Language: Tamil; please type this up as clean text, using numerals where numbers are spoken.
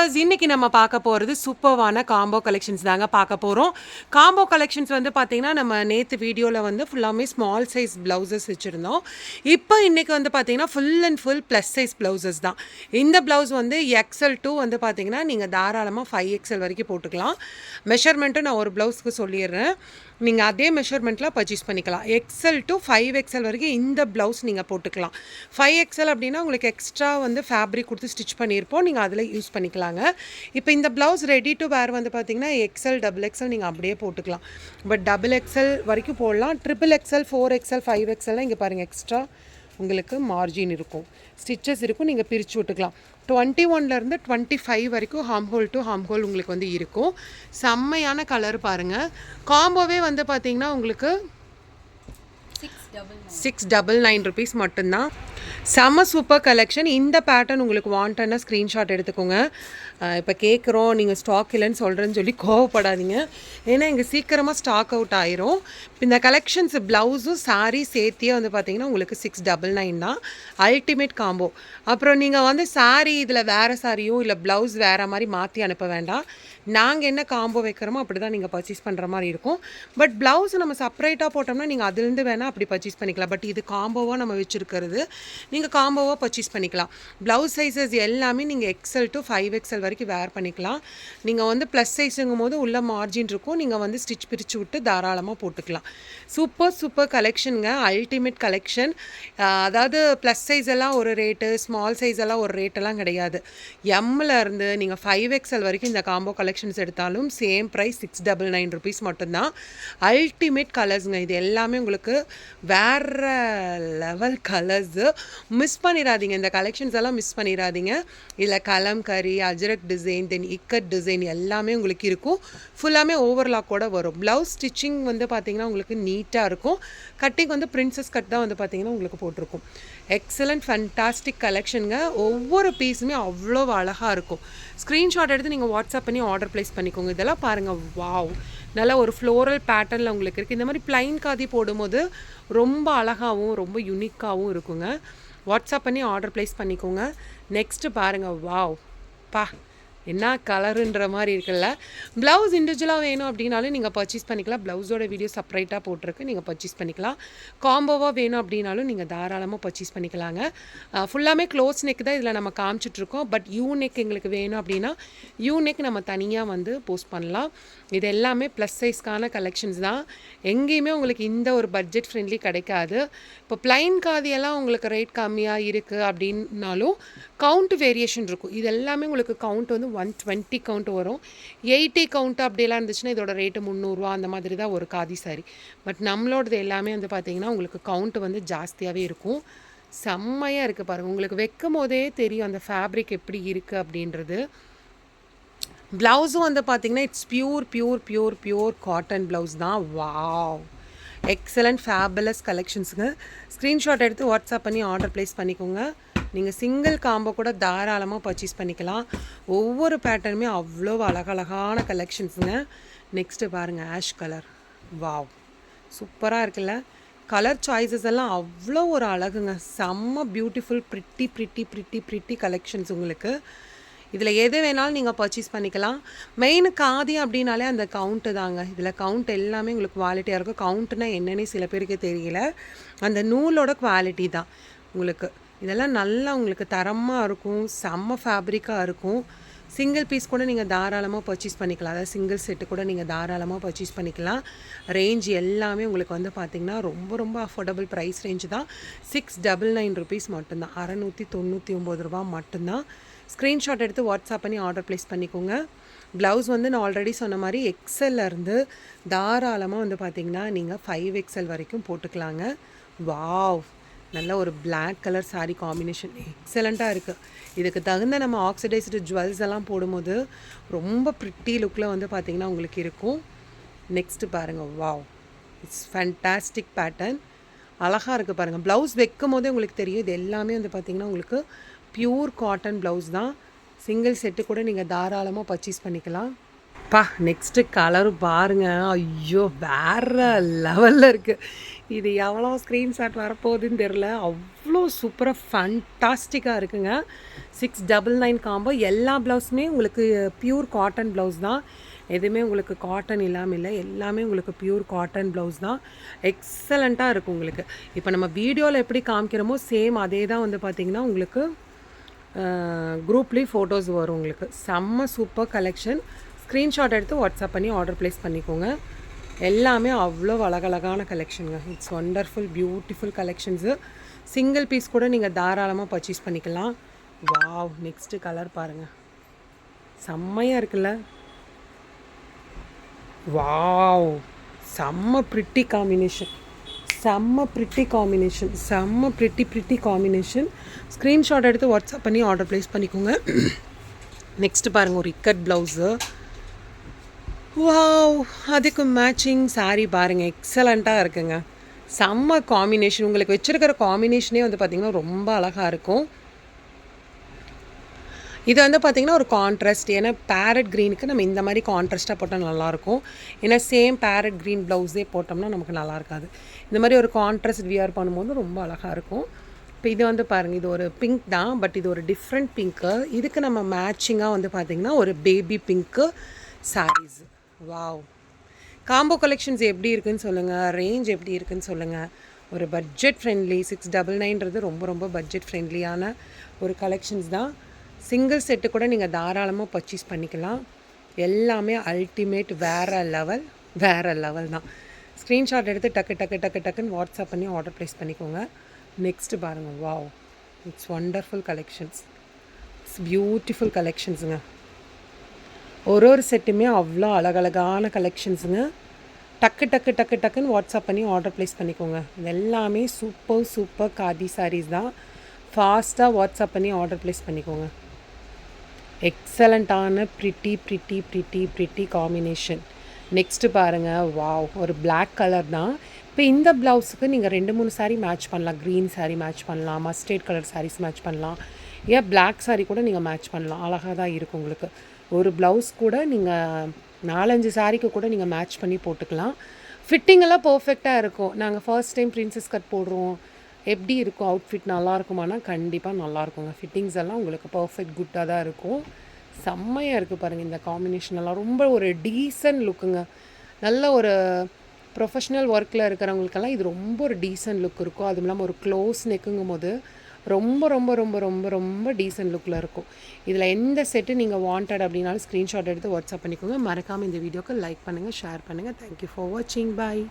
வியூவர்ஸ், இன்னைக்கு நம்ம பார்க்க போகிறது சூப்பர்வான காம்போ கலெக்ஷன்ஸ் தாங்க பார்க்க போகிறோம். காம்போ கலெக்ஷன்ஸ் வந்து பார்த்தீங்கன்னா, நம்ம நேற்று வீடியோவில் வந்து ஃபுல்லாமே ஸ்மால் சைஸ் ப்ளவுசஸ் வச்சுருந்தோம். இப்போ இன்றைக்கி வந்து பார்த்தீங்கன்னா full and full plus size blouses தான். இந்த ப்ளவுஸ் வந்து எக்ஸல் டூ வந்து பார்த்தீங்கன்னா நீங்கள் தாராளமாக 5XL வரைக்கும் போட்டுக்கலாம். மெஷர்மெண்ட்டும் நான் ஒரு ப்ளவுஸ்க்கு சொல்லிடுறேன். நீங்கள் அதே மெஷர்மெண்ட்டில் பர்ச்சேஸ் பண்ணிக்கலாம். எக்ஸல் டு 5XL வரைக்கும் இந்த ப்ளவுஸ் நீங்கள் போட்டுக்கலாம். 5XL அப்படின்னா உங்களுக்கு எக்ஸ்ட்ரா வந்து ஃபேப்ரிக் கொடுத்து ஸ்டிச் பண்ணியிருப்போம். நீங்கள் அதில் யூஸ் பண்ணிக்கலாங்க. இப்போ இந்த ப்ளவுஸ் ரெடி டு வேர் வந்து பார்த்தீங்கன்னா XL XXL நீங்கள் அப்படியே போட்டுக்கலாம். பட் XXL வரைக்கும் போடலாம். XXL 4XL 5XL இங்கே பாருங்கள் எக்ஸ்ட்ரா உங்களுக்கு மார்ஜின் இருக்கும், ஸ்டிச்சஸ் இருக்கும், நீங்கள் பிரித்து விட்டுக்கலாம். 21லேருந்து 25 வரைக்கும் harm whole to harm whole உங்களுக்கு வந்து இருக்கும். செம்மையான கலர் பாருங்கள். காம்போவே வந்து பார்த்தீங்கன்னா உங்களுக்கு 699 rupees மட்டும்தான். செம்ம சூப்பர் கலெக்ஷன். இந்த பேட்டர்ன் உங்களுக்கு வாண்டட்னா ஸ்க்ரீன்ஷாட் எடுத்துக்கோங்க. இப்போ கேட்குறோம் நீங்கள் ஸ்டாக் இல்லைன்னு சொல்கிறேன்னு சொல்லி கோவப்படாதீங்க. ஏன்னா இங்கே சீக்கிரமாக ஸ்டாக் அவுட் ஆயிரும். இந்த கலெக்ஷன்ஸ் ப்ளவுஸும் சாரீ சேர்த்தியே வந்து பார்த்தீங்கன்னா உங்களுக்கு 699 தான். Ultimate combo. அப்புறம் நீங்கள் வந்து சாரீ இதில் வேறு சாரியோ இல்லை ப்ளவுஸ் வேறு மாதிரி மாற்றி அனுப்ப வேண்டாம். நாங்கள் என்ன காம்போ வைக்கிறோமோ அப்படி தான் நீங்கள் பர்ச்சேஸ் பண்ணுற மாதிரி இருக்கும். பட் ப்ளவுஸ் நம்ம செப்பரேட்டாக போட்டோம்னா நீங்கள் அதுலேருந்து வேணால் அப்படி பர்ச்சேஸ் பண்ணிக்கலாம். பட் இது காம்போவாக நம்ம வச்சுருக்கிறது நீங்கள் காம்போவாக பர்ச்சேஸ் பண்ணிக்கலாம். ப்ளவுஸ் சைஸஸ் எல்லாமே நீங்கள் XL to 5XL வரைக்கும் வேர் பண்ணிக்கலாம். நீங்கள் வந்து ப்ளஸ் சைஸுங்கும் போது உள்ள மார்ஜின் இருக்கும். நீங்கள் வந்து ஸ்டிச் பிரித்து விட்டு தாராளமாக போட்டுக்கலாம். சூப்பர் கலெக்ஷனுங்க. Ultimate collection. அதாவது ப்ளஸ் சைஸ் எல்லாம் ஒரு ரேட்டு, ஸ்மால் சைஸ் எல்லாம் ஒரு ரேட்டெல்லாம் கிடையாது. எம்மில் இருந்து நீங்கள் 5XL வரைக்கும் இந்த காம்போ கலெக்ஷன்ஸ் எடுத்தாலும் சேம் ப்ரைஸ் 699 rupees மட்டும்தான். அல்டிமேட் கலர்ஸுங்க. இது எல்லாமே உங்களுக்கு வேறு லெவல் கலர்ஸு. மிஸ் பண்ணிடாதீங்க. இந்த கலெக்ஷன்ஸ் எல்லாம் மிஸ் பண்ணிடாதீங்க. இதில் கலம்கரி, அஜரக் டிசைன், தென் இக்கட் டிசைன் எல்லாமே உங்களுக்கு இருக்கும். ஃபுல்லாமே ஓவர்லாக்கோடு வரும். ப்ளவுஸ் ஸ்டிச்சிங் வந்து பார்த்திங்கன்னா உங்களுக்கு நீட்டாக இருக்கும். கட்டிங் வந்து பிரின்சஸ் கட் தான் வந்து பார்த்திங்கன்னா உங்களுக்கு போட்டிருக்கும். எக்ஸலண்ட் ஃபண்டாஸ்டிக் கலெக்ஷனுங்க. ஒவ்வொரு பீஸுமே அவ்வளோ அழகாக இருக்கும். ஸ்க்ரீன்ஷாட் எடுத்து நீங்கள் வாட்ஸ்அப் பண்ணி ஆர்டர் ப்ளேஸ் பண்ணிக்கோங்க. இதெல்லாம் பாருங்கள், வாவ், நல்லா ஒரு ஃப்ளோரல் பேட்டர்னில் உங்களுக்கு இருக்குது. இந்த மாதிரி ப்ளைன் காதி போடும்போது ரொம்ப அழகாகவும் ரொம்ப யூனிக்காகவும் இருக்குங்க. வாட்ஸ்அப் பண்ணி ஆர்டர் ப்ளேஸ் பண்ணிக்கோங்க. நெக்ஸ்ட்டு பாருங்கள், வாவ், பா, என்ன கலருன்ற மாதிரி இருக்குல்ல. ப்ளவுஸ் இண்டிவிஜுவலாக வேணும் அப்படின்னாலும் நீங்கள் பர்ச்சேஸ் பண்ணிக்கலாம். ப்ளவுஸோட வீடியோ செப்பரேட்டாக போட்டிருக்கு, நீங்கள் பர்ச்சேஸ் பண்ணிக்கலாம். காம்போவாக வேணும் அப்படின்னாலும் நீங்கள் தாராளமாக பர்ச்சேஸ் பண்ணிக்கலாங்க. ஃபுல்லாமே க்ளோஸ் நெக் தான் இதில் நம்ம காமிச்சிட்ருக்கோம். பட் யூ நெக் எங்களுக்கு வேணும் அப்படின்னா யூ நெக் நம்ம தனியாக வந்து போஸ்ட் பண்ணலாம். இது எல்லாமே ப்ளஸ் சைஸ்க்கான கலெக்ஷன்ஸ் தான். எங்கேயுமே உங்களுக்கு இந்த ஒரு பட்ஜெட் ஃப்ரெண்ட்லி கிடைக்காது. இப்போ ப்ளைன் காதியெல்லாம் உங்களுக்கு ரேட் கம்மியாக இருக்குது அப்படின்னாலும் கவுண்ட் வேரியேஷன் இருக்கும். இது எல்லாமே உங்களுக்கு கவுண்ட் வந்து 120 கவுண்ட் வரும். 80 கவுண்ட் அப்படியெல்லாம் இருந்துச்சுன்னா இதோட ரேட்டு 300 அந்த மாதிரி தான் ஒரு காதி சாரி. பட் நம்மளோடது எல்லாமே வந்து பார்த்திங்கன்னா உங்களுக்கு கவுண்ட் வந்து ஜாஸ்தியாகவே இருக்கும். செம்மையாக இருக்குது பாருங்கள். உங்களுக்கு வைக்கும் போதே தெரியும் அந்த ஃபேப்ரிக் எப்படி இருக்குது அப்படின்றது. ப்ளவுஸும் வந்து பார்த்திங்கன்னா இட்ஸ் பியூர் காட்டன் ப்ளவுஸ் தான். வாவ், எக்ஸலண்ட் ஃபேபலஸ் கலெக்ஷன்ஸுங்க. ஸ்க்ரீன்ஷாட் எடுத்து வாட்ஸ்அப் பண்ணி ஆர்டர் ப்ளேஸ் பண்ணிக்கோங்க. நீங்கள் சிங்கிள் காம்போ கூட தாராளமாக பர்ச்சேஸ் பண்ணிக்கலாம். ஒவ்வொரு பேட்டர்னுமே அவ்வளோ அழகழகான கலெக்ஷன்ஸுங்க. நெக்ஸ்ட்டு பாருங்கள், ஆஷ் கலர். வாவ், சூப்பராக இருக்குல்ல. கலர் சாய்ஸஸ் எல்லாம் அவ்வளோ ஒரு அழகுங்க. செம்ம பியூட்டிஃபுல் ப்ரிட்டி கலெக்ஷன்ஸ் உங்களுக்கு. இதில் எது வேணாலும் நீங்கள் பர்ச்சேஸ் பண்ணிக்கலாம். மெயின் காதி அப்படின்னாலே அந்த கவுண்ட்டு தாங்க. இதில் கவுண்ட் எல்லாமே உங்களுக்கு குவாலிட்டியாக இருக்கும். கவுண்ட்டுனா என்னன்னே சில பேருக்கு தெரியல. அந்த நூலோட குவாலிட்டி தான் உங்களுக்கு. இதெல்லாம் நல்லா உங்களுக்கு தரமாக இருக்கும். செம்ம ஃபேப்ரிக்காக இருக்கும். சிங்கிள் பீஸ் கூட நீங்கள் தாராளமாக பர்ச்சேஸ் பண்ணிக்கலாம். அதாவது சிங்கிள் செட்டு கூட நீங்கள் தாராளமாக பர்ச்சேஸ் பண்ணிக்கலாம். ரேஞ்ச் எல்லாமே உங்களுக்கு வந்து பார்த்திங்கன்னா ரொம்ப அஃபோர்டபுள் ப்ரைஸ் ரேஞ்ச் தான். 699 rupees மட்டும்தான். 699 ரூபா மட்டும்தான். ஸ்க்ரீன்ஷாட் எடுத்து வாட்ஸ்அப் பண்ணி ஆர்டர் ப்ளேஸ் பண்ணிக்கோங்க. ப்ளவுஸ் வந்து நான் ஆல்ரெடி சொன்ன மாதிரி XLலேருந்து தாராளமாக வந்து பார்த்திங்கன்னா நீங்கள் 5XL வரைக்கும் போட்டுக்கலாங்க. வாவ், நல்ல ஒரு பிளாக் கலர் சாரீ காம்பினேஷன் எக்ஸலண்ட்டாக இருக்குது. இதுக்கு தகுந்த நம்ம ஆக்சிடைஸ்டு ஜுவல்ஸ் எல்லாம் போடும்போது ரொம்ப ப்ரிட்டி லுக்கில் வந்து பார்த்திங்கன்னா உங்களுக்கு இருக்கும். நெக்ஸ்ட்டு பாருங்கள், வாவ், இட்ஸ் ஃபேண்டாஸ்டிக் பேட்டர்ன். அழகாக இருக்குது பாருங்கள். ப்ளவுஸ் வைக்கும் போதே உங்களுக்கு தெரியும். இது எல்லாமே வந்து பார்த்திங்கன்னா உங்களுக்கு பியூர் காட்டன் ப்ளவுஸ் தான். சிங்கிள் செட்டு கூட நீங்கள் தாராளமாக பர்ச்சேஸ் பண்ணிக்கலாம். பா நெக்ஸ்ட்டு கலரு பாருங்கள், ஐயோ வேறு லெவலில் இருக்குது. இது எவ்வளோ ஸ்க்ரீன்ஷாட் வரப்போகுதுன்னு தெரில. அவ்வளோ சூப்பராக ஃபண்டாஸ்டிக்காக இருக்குங்க. 699 காம்போ. எல்லா ப்ளவுஸுமே உங்களுக்கு ப்யூர் காட்டன் ப்ளவுஸ் தான். எதுவுமே உங்களுக்கு காட்டன் இல்லாமல் இல்லை, எல்லாமே உங்களுக்கு ப்யூர் காட்டன் ப்ளவுஸ் தான். எக்ஸலண்ட்டாக இருக்கும் உங்களுக்கு. இப்போ நம்ம வீடியோவில் எப்படி காமிக்கிறோமோ சேம் அதே தான் வந்து பார்த்திங்கன்னா உங்களுக்கு குரூப்லேயும் ஃபோட்டோஸ் வரும் உங்களுக்கு. செம்ம சூப்பர் கலெக்ஷன். ஸ்க்ரீன்ஷாட் எடுத்து வாட்ஸ்அப் பண்ணி ஆர்டர் ப்ளேஸ் பண்ணிக்கோங்க. எல்லாமே அவ்வளோ அழகழகான கலெக்ஷனுங்க. It's wonderful beautiful collections. Single piece கூட நீங்கள் தாராளமாக பர்ச்சேஸ் பண்ணிக்கலாம். வாவ், நெக்ஸ்ட்டு கலர் பாருங்கள், செம்மையாக இருக்குல்ல. வாவ், செம்ம ப்ரிட்டி காம்பினேஷன், செம்ம ப்ரிட்டி காம்பினேஷன், செம்ம ப்ரிட்டி காம்பினேஷன். ஸ்க்ரீன்ஷாட் எடுத்து வாட்ஸ்அப் பண்ணி ஆர்டர் ப்ளேஸ் பண்ணிக்கோங்க. நெக்ஸ்ட்டு பாருங்கள், ஒரு இக்கட் ப்ளவுஸு. வாவ், அதுக்கு மேட்சிங் சாரீ பாருங்கள், எக்ஸலண்ட்டாக இருக்குங்க. செம்ம காம்பினேஷன். உங்களுக்கு வச்சுருக்கிற காம்பினேஷனே வந்து பார்த்திங்கன்னா ரொம்ப அழகாக இருக்கும். இது வந்து பார்த்திங்கன்னா ஒரு கான்ட்ராஸ்ட். ஏன்னா பேரட் க்ரீனுக்கு நம்ம இந்த மாதிரி கான்ட்ராஸ்ட்டாக போட்டால் நல்லாயிருக்கும். ஏன்னா சேம் பேரட் க்ரீன் ப்ளவுஸே போட்டோம்னா நமக்கு நல்லா இருக்காது. இந்த மாதிரி ஒரு கான்ட்ராஸ்ட் வியர் பண்ணும்போது ரொம்ப அழகாக இருக்கும். இப்போ இது வந்து பாருங்கள், இது ஒரு பிங்க் தான், பட் இது ஒரு டிஃப்ரெண்ட் பிங்க்கு. இதுக்கு நம்ம மேட்சிங்காக வந்து பார்த்திங்கன்னா ஒரு baby pink saris. Wow, combo collections எப்படி இருக்குதுன்னு சொல்லுங்கள், ரேஞ்ச் எப்படி இருக்குதுன்னு சொல்லுங்கள். ஒரு பட்ஜெட் ஃப்ரெண்ட்லி 699ன்றது ரொம்ப ரொம்ப பட்ஜெட் ஃப்ரெண்ட்லியான ஒரு கலெக்ஷன்ஸ் தான். சிங்கிள் செட்டு கூட நீங்கள் தாராளமாக பர்ச்சேஸ் பண்ணிக்கலாம். எல்லாமே அல்டிமேட், வேறு லெவல் தான். ஸ்க்ரீன்ஷாட் எடுத்து டக்குன்னு வாட்ஸ்அப் பண்ணி ஆர்டர் ப்ளேஸ் பண்ணிக்கோங்க. நெக்ஸ்ட்டு பாருங்கள், wow, it's wonderful collections, it's beautiful கலெக்ஷன்ஸுங்க. ஒரு செட்டுமே அவ்வளோ அழகழகான கலெக்ஷன்ஸுங்க. டக்குன்னு வாட்ஸ்அப் பண்ணி ஆர்டர் ப்ளேஸ் பண்ணிக்கோங்க. இது எல்லாமே சூப்பர் காதி சாரீஸ் தான். ஃபாஸ்ட்டாக வாட்ஸ்அப் பண்ணி ஆர்டர் ப்ளேஸ் பண்ணிக்கோங்க. எக்ஸலண்ட்டான ப்ரிட்டி காம்பினேஷன். நெக்ஸ்ட்டு பாருங்கள், வாவ், ஒரு பிளாக் கலர் தான். இப்போ இந்த ப்ளவுஸுக்கு நீங்கள் 2-3 சாரீ மேட்ச் பண்ணலாம். க்ரீன் சாரீ மேட்ச் பண்ணலாம், மஸ்டர்ட் கலர் சாரீஸ் மேட்ச் பண்ணலாம், ஏன் பிளாக் சாரீ கூட நீங்கள் மேட்ச் பண்ணலாம். அழகாக தான் இருக்கும் உங்களுக்கு. ஒரு ப்ளவுஸ் கூட நீங்கள் 4-5 சாரீக்கு கூட நீங்கள் மேட்ச் பண்ணி போட்டுக்கலாம். ஃபிட்டிங்கெல்லாம் பர்ஃபெக்டாக இருக்கும். நாங்கள் ஃபர்ஸ்ட் டைம் ப்ரின்சஸ் கட் போடுறோம், எப்படி இருக்கும் அவுட்ஃபிட், நல்லாயிருக்குமானா கண்டிப்பாக நல்லாயிருக்குங்க. ஃபிட்டிங்ஸ் எல்லாம் உங்களுக்கு பர்ஃபெக்ட் குட்டாக தான் இருக்கும். செம்மையாக இருக்குது பாருங்கள். இந்த காம்பினேஷன் எல்லாம் ரொம்ப ஒரு டீசன்ட் லுக்குங்க. நல்ல ஒரு ப்ரொஃபஷ்னல் ஒர்க்கில் இருக்கிறவங்களுக்கெல்லாம் இது ரொம்ப ஒரு டீசன்ட் லுக் இருக்கும். அதுவும் இல்லாமல் ஒரு க்ளோஸ் நெக்குங்கும் போது ரொம்ப டீசன்ட் லுக்கில் இருக்கும். இதில் எந்த செட்டு நீங்கள் வாண்டட் அப்படின்னாலும் ஸ்க்ரீன்ஷாட் எடுத்து வாட்ஸ்அப் பண்ணிக்கோங்க. மறக்காமல் இந்த வீடியோக்கு லைக் பண்ணுங்கள், ஷேர் பண்ணுங்கள். தேங்க்யூ ஃபார் வாட்சிங். பாய்.